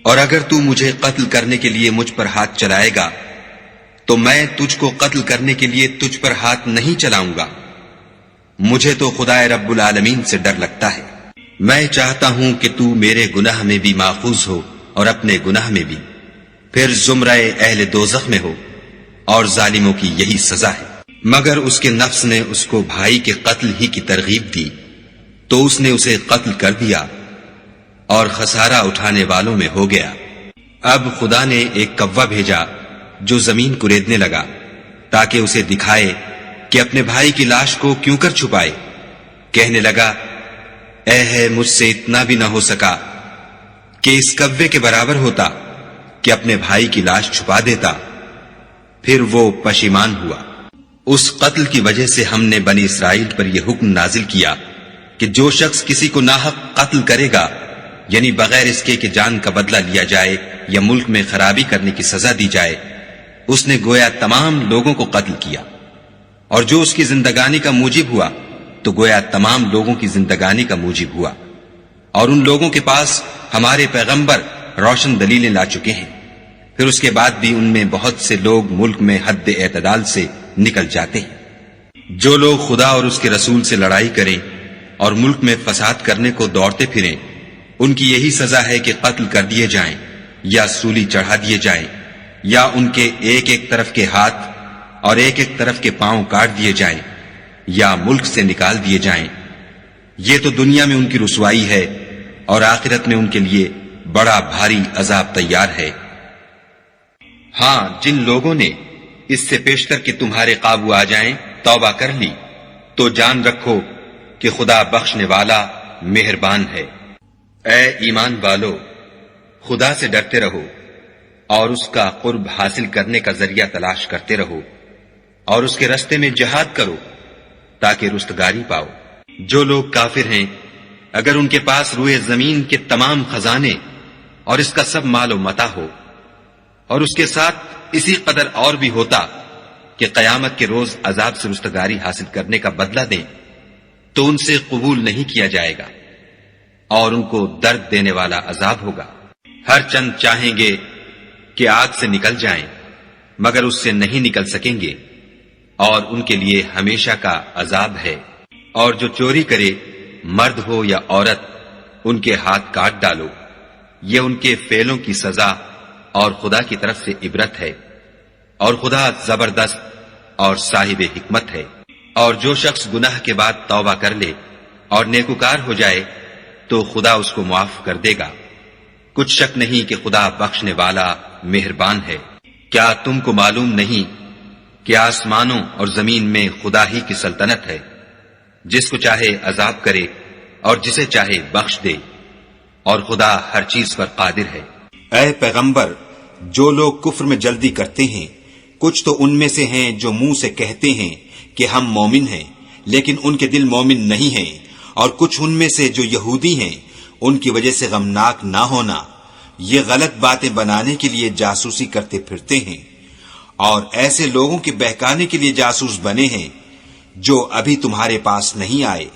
اور اگر تو مجھے قتل کرنے کے لیے مجھ پر ہاتھ چلائے گا تو میں تجھ کو قتل کرنے کے لیے تجھ پر ہاتھ نہیں چلاؤں گا۔ مجھے تو خدا رب العالمین سے ڈر لگتا ہے۔ میں چاہتا ہوں کہ تو میرے گناہ میں بھی ماخوذ ہو اور اپنے گناہ میں بھی، پھر زمرہ اہل دوزخ میں ہو، اور ظالموں کی یہی سزا ہے۔ مگر اس کے نفس نے اس کو بھائی کے قتل ہی کی ترغیب دی تو اس نے اسے قتل کر دیا اور خسارہ اٹھانے والوں میں ہو گیا۔ اب خدا نے ایک کوا بھیجا جو زمین کریدنے لگا تاکہ اسے دکھائے کہ اپنے بھائی کی لاش کو کیوں کر چھپائے۔ کہنے لگا، اے ہے مجھ سے اتنا بھی نہ ہو سکا کہ اس کوے کے برابر ہوتا کہ اپنے بھائی کی لاش چھپا دیتا۔ پھر وہ پشیمان ہوا۔ اس قتل کی وجہ سے ہم نے بنی اسرائیل پر یہ حکم نازل کیا کہ جو شخص کسی کو ناحق قتل کرے گا، یعنی بغیر اس کے کہ جان کا بدلہ لیا جائے یا ملک میں خرابی کرنے کی سزا دی جائے، اس نے گویا تمام لوگوں کو قتل کیا، اور جو اس کی زندگانی کا موجب ہوا تو گویا تمام لوگوں کی زندگانی کا موجب ہوا۔ اور ان لوگوں کے پاس ہمارے پیغمبر روشن دلیلیں لا چکے ہیں، پھر اس کے بعد بھی ان میں بہت سے لوگ ملک میں حد اعتدال سے نکل جاتے ہیں۔ جو لوگ خدا اور اس کے رسول سے لڑائی کریں اور ملک میں فساد کرنے کو دوڑتے پھریں، ان کی یہی سزا ہے کہ قتل کر دیے جائیں یا سولی چڑھا دیے جائیں، یا ان کے ایک ایک طرف کے ہاتھ اور ایک ایک طرف کے پاؤں کاٹ دیے جائیں یا ملک سے نکال دیے جائیں۔ یہ تو دنیا میں ان کی رسوائی ہے، اور آخرت میں ان کے لیے بڑا بھاری عذاب تیار ہے۔ ہاں، جن لوگوں نے اس سے پیشتر کہ تمہارے قابو آ جائیں توبہ کر لی تو جان رکھو کہ خدا بخشنے والا مہربان ہے۔ اے ایمان والو، خدا سے ڈرتے رہو اور اس کا قرب حاصل کرنے کا ذریعہ تلاش کرتے رہو، اور اس کے رستے میں جہاد کرو تاکہ رستگاری پاؤ۔ جو لوگ کافر ہیں، اگر ان کے پاس روئے زمین کے تمام خزانے اور اس کا سب مال و متاع ہو، اور اس کے ساتھ اسی قدر اور بھی ہوتا کہ قیامت کے روز عذاب سے رستگاری حاصل کرنے کا بدلہ دیں، تو ان سے قبول نہیں کیا جائے گا، اور ان کو درد دینے والا عذاب ہوگا۔ ہر چند چاہیں گے کہ آگ سے نکل جائیں، مگر اس سے نہیں نکل سکیں گے، اور ان کے لیے ہمیشہ کا عذاب ہے۔ اور جو چوری کرے، مرد ہو یا عورت، ان کے ہاتھ کاٹ ڈالو۔ یہ ان کے فعلوں کی سزا اور خدا کی طرف سے عبرت ہے، اور خدا زبردست اور صاحب حکمت ہے۔ اور جو شخص گناہ کے بعد توبہ کر لے اور نیکوکار ہو جائے تو خدا اس کو معاف کر دے گا۔ کچھ شک نہیں کہ خدا بخشنے والا مہربان ہے۔ کیا تم کو معلوم نہیں کہ آسمانوں اور زمین میں خدا ہی کی سلطنت ہے، جس کو چاہے عذاب کرے اور جسے چاہے بخش دے، اور خدا ہر چیز پر قادر ہے۔ اے پیغمبر، جو لوگ کفر میں جلدی کرتے ہیں، کچھ تو ان میں سے ہیں جو منہ سے کہتے ہیں کہ ہم مومن ہیں، لیکن ان کے دل مومن نہیں ہیں، اور کچھ ان میں سے جو یہودی ہیں، ان کی وجہ سے غمناک نہ ہونا، یہ غلط باتیں بنانے کے لیے جاسوسی کرتے پھرتے ہیں، اور ایسے لوگوں کے بہکانے کے لیے جاسوس بنے ہیں جو ابھی تمہارے پاس نہیں آئے،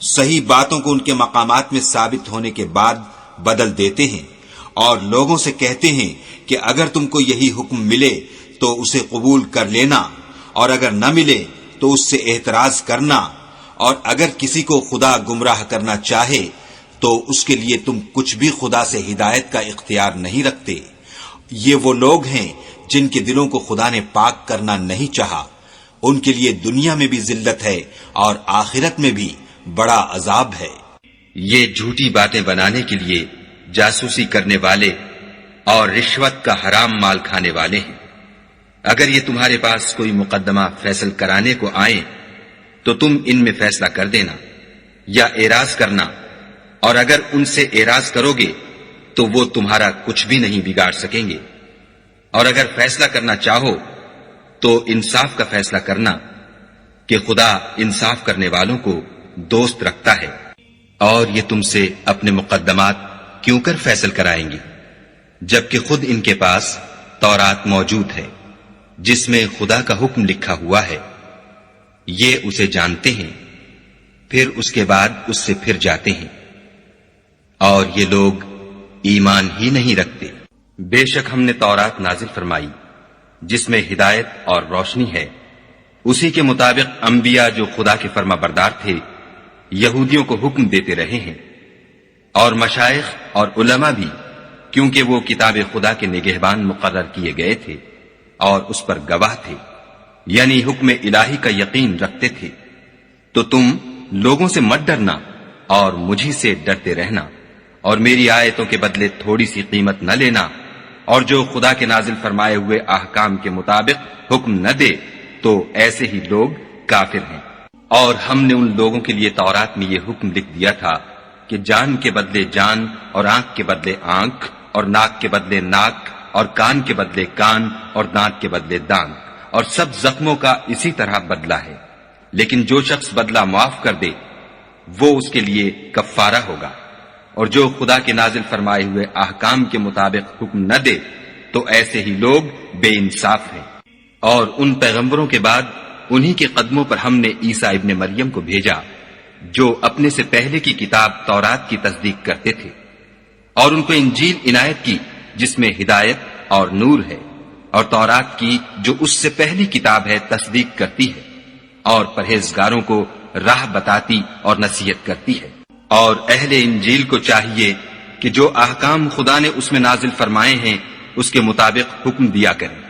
صحیح باتوں کو ان کے مقامات میں ثابت ہونے کے بعد بدل دیتے ہیں، اور لوگوں سے کہتے ہیں کہ اگر تم کو یہی حکم ملے تو اسے قبول کر لینا، اور اگر نہ ملے تو اس سے اعتراض کرنا، اور اگر کسی کو خدا گمراہ کرنا چاہے تو اس کے لیے تم کچھ بھی خدا سے ہدایت کا اختیار نہیں رکھتے۔ یہ وہ لوگ ہیں جن کے دلوں کو خدا نے پاک کرنا نہیں چاہا، ان کے لیے دنیا میں بھی ذلت ہے اور آخرت میں بھی بڑا عذاب ہے۔ یہ جھوٹی باتیں بنانے کے لیے جاسوسی کرنے والے اور رشوت کا حرام مال کھانے والے ہیں۔ اگر یہ تمہارے پاس کوئی مقدمہ فیصل کرانے کو آئیں تو تم ان میں فیصلہ کر دینا یا اعراض کرنا، اور اگر ان سے اعراض کرو گے تو وہ تمہارا کچھ بھی نہیں بگاڑ سکیں گے، اور اگر فیصلہ کرنا چاہو تو انصاف کا فیصلہ کرنا کہ خدا انصاف کرنے والوں کو دوست رکھتا ہے۔ اور یہ تم سے اپنے مقدمات کیوں کر فیصل کرائیں گے جبکہ خود ان کے پاس تورات موجود ہے جس میں خدا کا حکم لکھا ہوا ہے۔ یہ اسے جانتے ہیں، پھر اس کے بعد اس سے پھر جاتے ہیں، اور یہ لوگ ایمان ہی نہیں رکھتے۔ بے شک ہم نے تورات نازل فرمائی جس میں ہدایت اور روشنی ہے، اسی کے مطابق انبیاء جو خدا کے فرما بردار تھے یہودیوں کو حکم دیتے رہے ہیں، اور مشائخ اور علماء بھی، کیونکہ وہ کتاب خدا کے نگہبان مقرر کیے گئے تھے اور اس پر گواہ تھے، یعنی حکم الہی کا یقین رکھتے تھے۔ تو تم لوگوں سے مت ڈرنا اور مجھی سے ڈرتے رہنا، اور میری آیتوں کے بدلے تھوڑی سی قیمت نہ لینا، اور جو خدا کے نازل فرمائے ہوئے احکام کے مطابق حکم نہ دے تو ایسے ہی لوگ کافر ہیں۔ اور ہم نے ان لوگوں کے لیے تورات میں یہ حکم لکھ دیا تھا کہ جان کے بدلے جان، اور آنکھ کے بدلے آنکھ، اور ناک کے بدلے ناک، اور کان کے بدلے کان، اور دانت کے بدلے دانت، اور سب زخموں کا اسی طرح بدلہ ہے، لیکن جو شخص بدلہ معاف کر دے وہ اس کے لیے کفارہ ہوگا، اور جو خدا کے نازل فرمائے ہوئے احکام کے مطابق حکم نہ دے تو ایسے ہی لوگ بے انصاف ہیں۔ اور ان پیغمبروں کے بعد انہی کے قدموں پر ہم نے عیسیٰ ابن مریم کو بھیجا جو اپنے سے پہلے کی کتاب تورات کی تصدیق کرتے تھے، اور ان کو انجیل عنایت کی جس میں ہدایت اور نور ہے، اور تورات کی جو اس سے پہلی کتاب ہے تصدیق کرتی ہے، اور پرہیزگاروں کو راہ بتاتی اور نصیحت کرتی ہے۔ اور اہل انجیل کو چاہیے کہ جو احکام خدا نے اس میں نازل فرمائے ہیں اس کے مطابق حکم دیا کریں،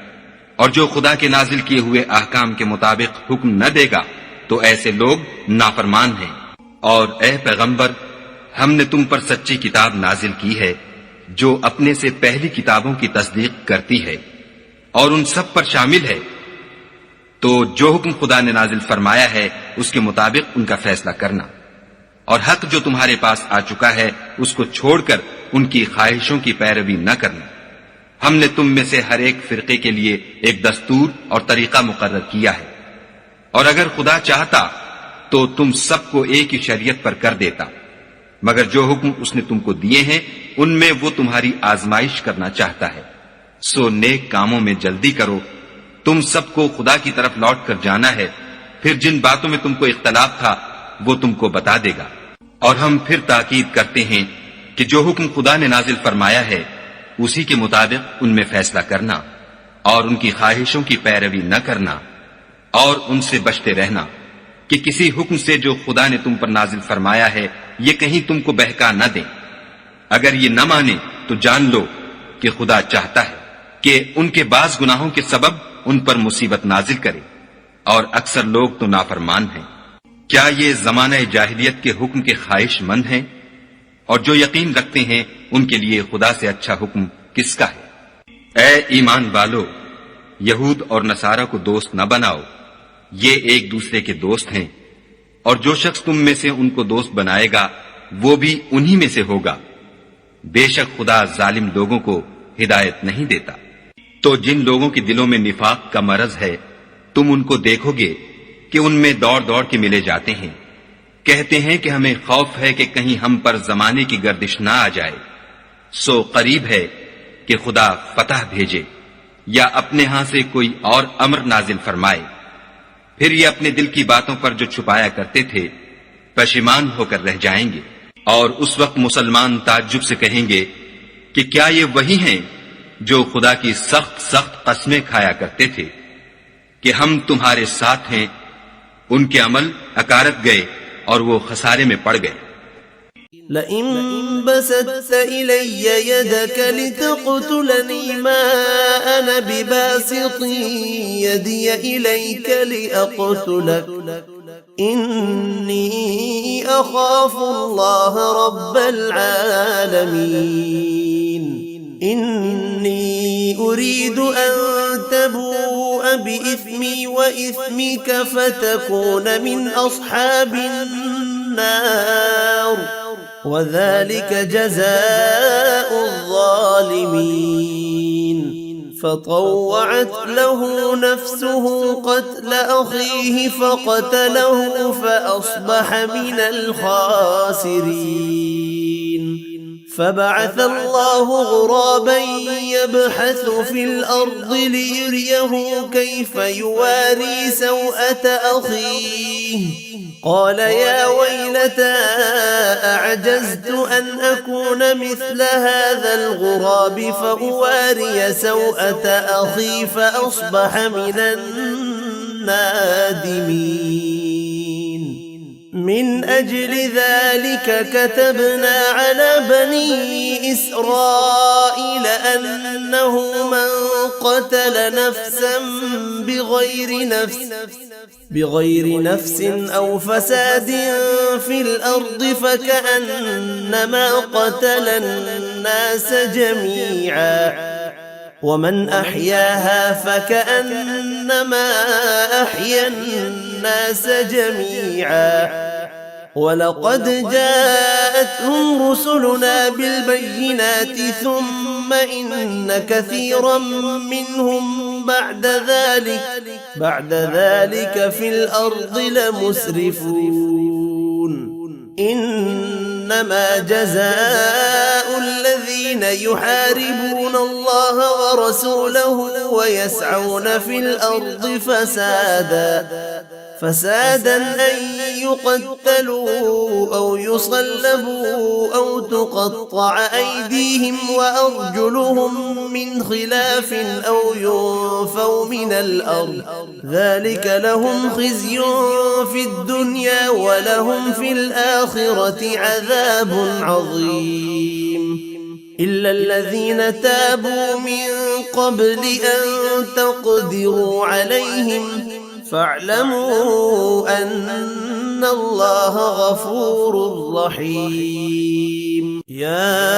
اور جو خدا کے نازل کیے ہوئے احکام کے مطابق حکم نہ دے گا تو ایسے لوگ نافرمان ہیں۔ اور اے پیغمبر، ہم نے تم پر سچی کتاب نازل کی ہے جو اپنے سے پہلی کتابوں کی تصدیق کرتی ہے اور ان سب پر شامل ہے، تو جو حکم خدا نے نازل فرمایا ہے اس کے مطابق ان کا فیصلہ کرنا، اور حق جو تمہارے پاس آ چکا ہے اس کو چھوڑ کر ان کی خواہشوں کی پیروی نہ کرنا۔ ہم نے تم میں سے ہر ایک فرقے کے لیے ایک دستور اور طریقہ مقرر کیا ہے، اور اگر خدا چاہتا تو تم سب کو ایک ہی شریعت پر کر دیتا، مگر جو حکم اس نے تم کو دیے ہیں ان میں وہ تمہاری آزمائش کرنا چاہتا ہے، سو نیک کاموں میں جلدی کرو۔ تم سب کو خدا کی طرف لوٹ کر جانا ہے، پھر جن باتوں میں تم کو اختلاف تھا وہ تم کو بتا دے گا۔ اور ہم پھر تاکید کرتے ہیں کہ جو حکم خدا نے نازل فرمایا ہے اسی کے مطابق ان میں فیصلہ کرنا، اور ان کی خواہشوں کی پیروی نہ کرنا، اور ان سے بچتے رہنا کہ کسی حکم سے جو خدا نے تم پر نازل فرمایا ہے یہ کہیں تم کو بہکا نہ دیں۔ اگر یہ نہ مانے تو جان لو کہ خدا چاہتا ہے کہ ان کے بعض گناہوں کے سبب ان پر مصیبت نازل کرے، اور اکثر لوگ تو نافرمان ہیں۔ کیا یہ زمانہ جاہلیت کے حکم کے خواہش مند ہیں؟ اور جو یقین رکھتے ہیں ان کے لیے خدا سے اچھا حکم کس کا ہے؟ اے ایمان والو، یہود اور نصارہ کو دوست نہ بناؤ، یہ ایک دوسرے کے دوست ہیں، اور جو شخص تم میں سے ان کو دوست بنائے گا وہ بھی انہی میں سے ہوگا۔ بے شک خدا ظالم لوگوں کو ہدایت نہیں دیتا۔ تو جن لوگوں کے دلوں میں نفاق کا مرض ہے تم ان کو دیکھو گے کہ ان میں دوڑ دوڑ کے ملے جاتے ہیں، کہتے ہیں کہ ہمیں خوف ہے کہ کہیں ہم پر زمانے کی گردش نہ آ جائے، سو قریب ہے کہ خدا فتح بھیجے یا اپنے ہاں سے کوئی اور امر نازل فرمائے، پھر یہ اپنے دل کی باتوں پر جو چھپایا کرتے تھے پشیمان ہو کر رہ جائیں گے۔ اور اس وقت مسلمان تعجب سے کہیں گے کہ کیا یہ وہی ہیں جو خدا کی سخت سخت قسمیں کھایا کرتے تھے کہ ہم تمہارے ساتھ ہیں؟ ان کے عمل اکارت گئے اور وہ خسارے میں پڑ گئے۔ لئن بسطت إلي يدك لتقتلني ما أنا بباسط يدي إليك لأقتلك إني أخاف الله رب العالمين إني أريد أن تبوء بإثمي وإثمك فتكون من أصحاب النار وذلك جزاء الظالمين فطوعت له نفسه قتل أخيه فقتله فأصبح من الخاسرين فبعث الله غرابا يبحث في الأرض ليريه كيف يواري سوءة أخيه قال يا ويلتى أعجزت أن أكون مثل هذا الغراب فأواري سوءة أخي فأصبح من النادمين من أجل ذلك كتبنا على بني إسرائيل أنه من قتل نفسا بغير نفس أو فساد في الأرض فكأنما قتل الناس جميعا ومن أحياها فكأنما أحيا الناس جميعا ولقد جاءتهم رسلنا بالبينات ثم إن كثيرا منهم بعد ذلك في الأرض لمسرفون إنما جزاء الذين يحاربون الله ورسوله ويسعون في الأرض فسادا أن يقتلوا أو يصلبوا أو تقطع أيديهم وأرجلهم من خلاف أو ينفوا من الأرض ذلك لهم خزي في الدنيا ولهم في الآخرة عذاب عظيم إلا الذين تابوا من قبل أن تقدروا عليهم فاعلموا أن الله غفور رحيم يا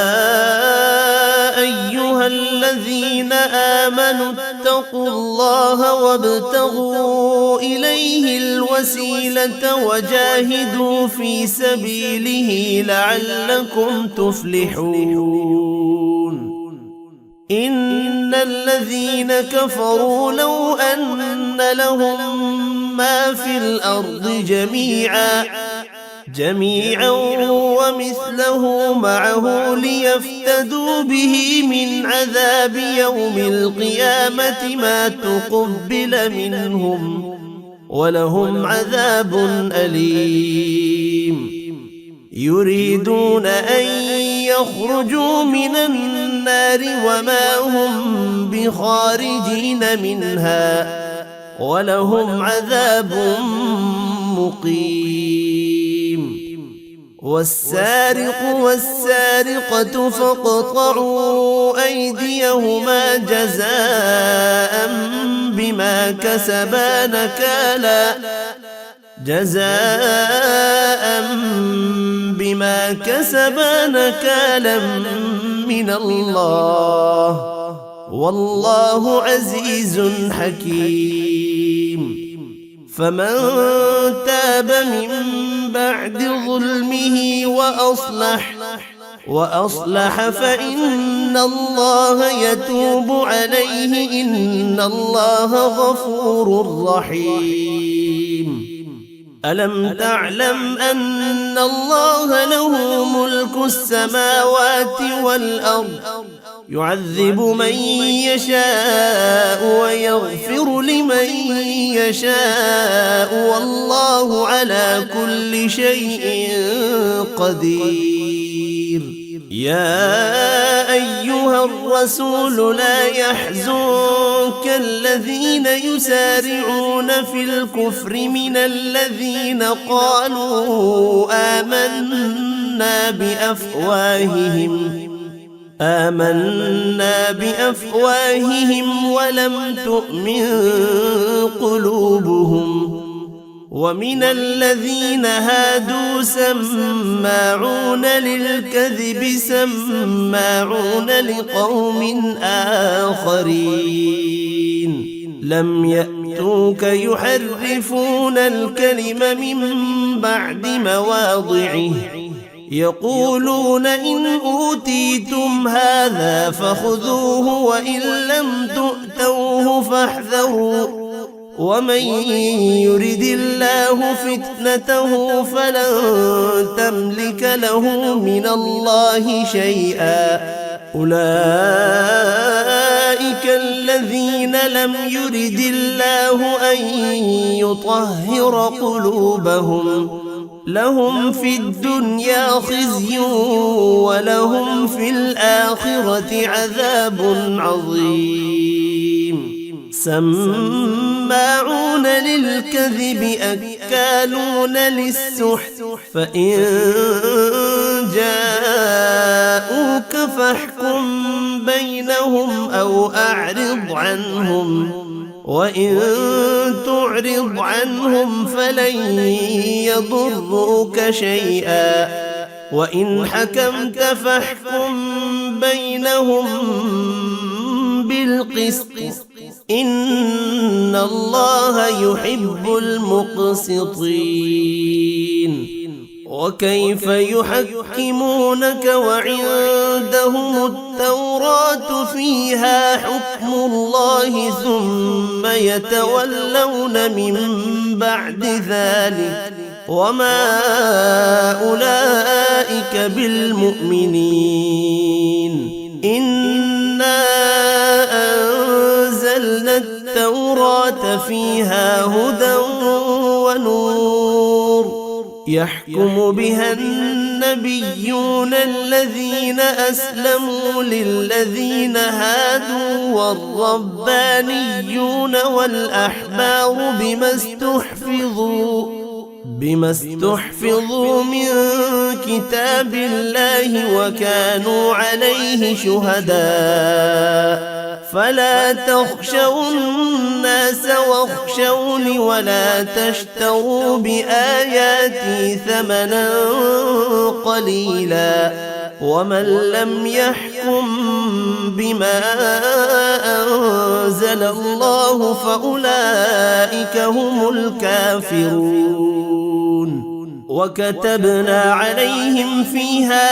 أيها الذين آمنوا اتقوا الله وابتغوا إليه الوسيلة وجاهدوا في سبيله لعلكم تفلحون إن الذين كفروا لو أن لهم ما في الأرض جميعا ومثله معه ليفتدوا به من عذاب يوم القيامة ما تقبل منهم ولهم عذاب أليم يريدون أن يخرجوا من النار وما هم بخارجين منها ولهم عذاب مقيم والسارق والسارقة فاقطعوا أيديهما جزاء بما كسبا نكالا من الله والله عزيز حكيم فمن تاب من بعد ظلمه وأصلح فإن الله يتوب عليه إن الله غفور رحيم ألم تعلم أن الله له ملك السماوات والأرض يعذب من يشاء ويغفر لمن يشاء والله على كل شيء قدير يا أيها الرسول لا يحزنك الذين يسارعون في الكفر من الذين قالوا آمنا بأفواههم ولم تؤمن قلوبهم ومن الذين هادوا سماعون للكذب سماعون لقوم آخرين لم يأتوك يحرفون الكلم من بعد مواضعه يقولون إن أوتيتم هذا فخذوه وإن لم تؤتوه فاحذروا ومن يرد الله فتنته فلن تملك له من الله شيئا أولئك الذين لم يرد الله أن يطهر قلوبهم لهم في الدنيا خزي ولهم في الآخرة عذاب عظيم سماعون للكذب أكالون للسحت فإن جاءوك فاحكم بينهم أو أعرض عنهم وإن تعرض عنهم فلن يضروك شيئا وإن حكمت فاحكم بينهم بالقسط إن الله يحب المقسطين وكيف يحكمونك وعندهم التوراة فيها حكم الله ثم يتولون من بعد ذلك وما أولئك بالمؤمنين إنا أنزلنا التوراة فيها هدى ونور يحكم بها النبيون الذين أسلموا للذين هادوا والربانيون والأحبار بما استحفظوا من كتاب الله وكانوا عليه شهداء فلا تخشوا الناس واخشوني ولا تشتروا بآياتي ثمنا قليلا ومن لم يحكم بما أنزل الله فأولئك هم الكافرون وكتبنا عليهم فيها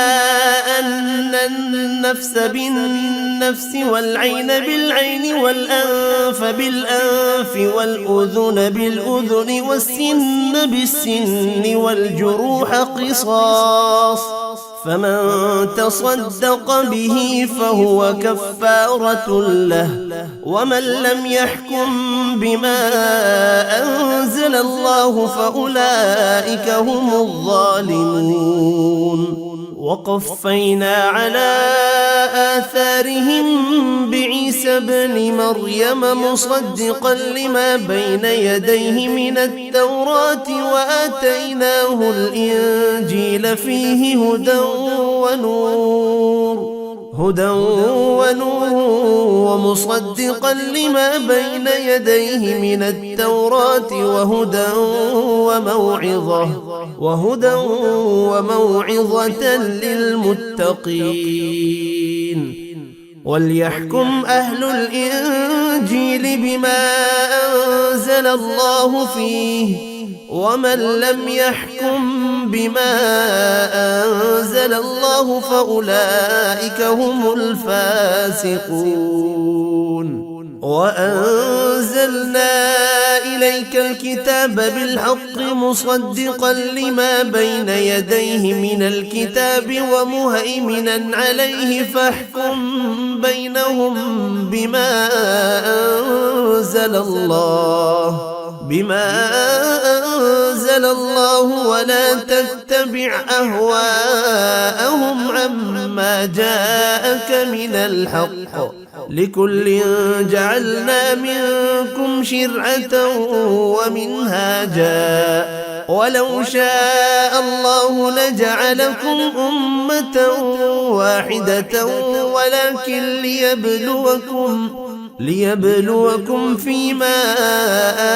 أن النفس بالنفس والعين بالعين والأنف بالأنف والأذن بالأذن والسن بالسن والجروح قصاص فمن تصدق به فهو كفارة له ومن لم يحكم بما أنزل الله فأولئك هم الظالمون وقفينا على آثارهم بعيسى ابن مريم مصدقا لما بين يديه من التوراة وآتيناه الإنجيل فيه هدى ونور ومصدقا لما بين يديه من التوراة وهدى وموعظة للمتقين وليحكم أهل الإنجيل بما أنزل الله فيه ومن لم يحكم بما أنزل الله فأولئك هم الفاسقون وأنزلنا إليك الكتاب بالحق مصدقا لما بين يديه من الكتاب ومهيمنا عليه فاحكم بينهم بما أنزل الله ولا تتبع أهواءهم عما جاءك من الحق لكل جعلنا منكم شرعة ومنهاجا ولو شاء الله لجعلكم أمة واحدة ولكن ليبلوكم فيما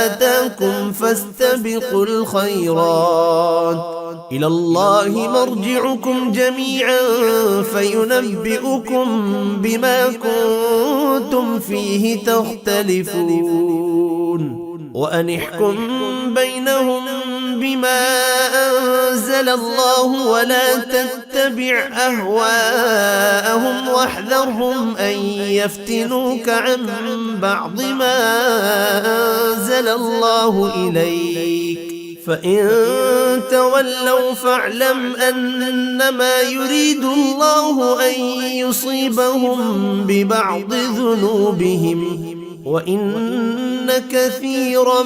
آتاكم فاستبقوا الخيرات إلى الله مرجعكم جميعا فينبئكم بما كنتم فيه تختلفون وأن احكم بينهم بما أنزل الله ولا تتبع أهواءهم واحذرهم أن يفتنوك عن بعض ما أنزل الله إليك فإن تولوا فاعلم أنما يريد الله أن يصيبهم ببعض ذنوبهم وإن كثيرا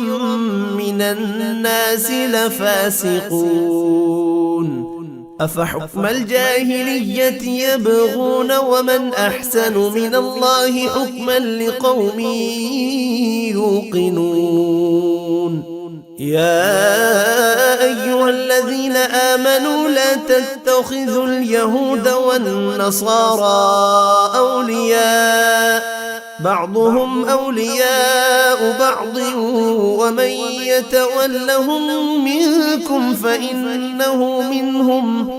من الناس لفاسقون أفحكم الجاهلية يبغون ومن أحسن من الله حكما لقوم يوقنون يا أيها الذين آمنوا لا تتخذوا اليهود والنصارى أولياء بعضهم أولياء بعض ومن يتولهم منكم فإنه منهم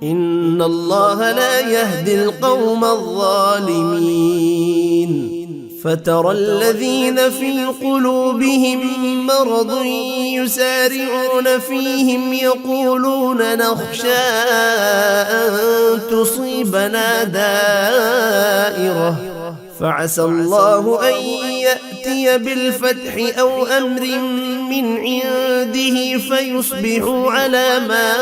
إن الله لا يهدي القوم الظالمين فترى الذين في قلوبهم مرض يسارعون فيهم يقولون نخشى أن تصيبنا دائرة فعسى الله أن يأتي بالفتح أو أمر من عنده فيصبحوا على ما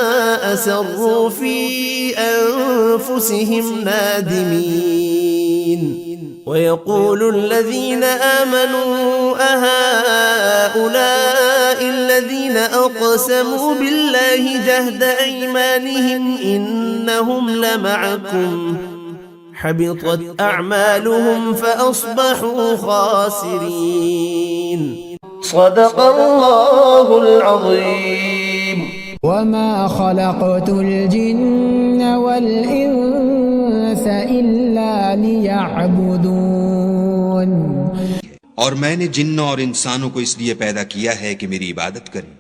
أسروا في أنفسهم نادمين ويقول الذين آمنوا أهؤلاء الذين أقسموا بالله جهد أيمانهم إنهم لمعكم حبطت أعمالهم فأصبحوا خاسرين صدق الله العظيم وما خلقت الجن والإنس إلا ليعبدون और मैंने जिन्न और इंसानों को इसलिए पैदा किया है कि मेरी इबादत करें।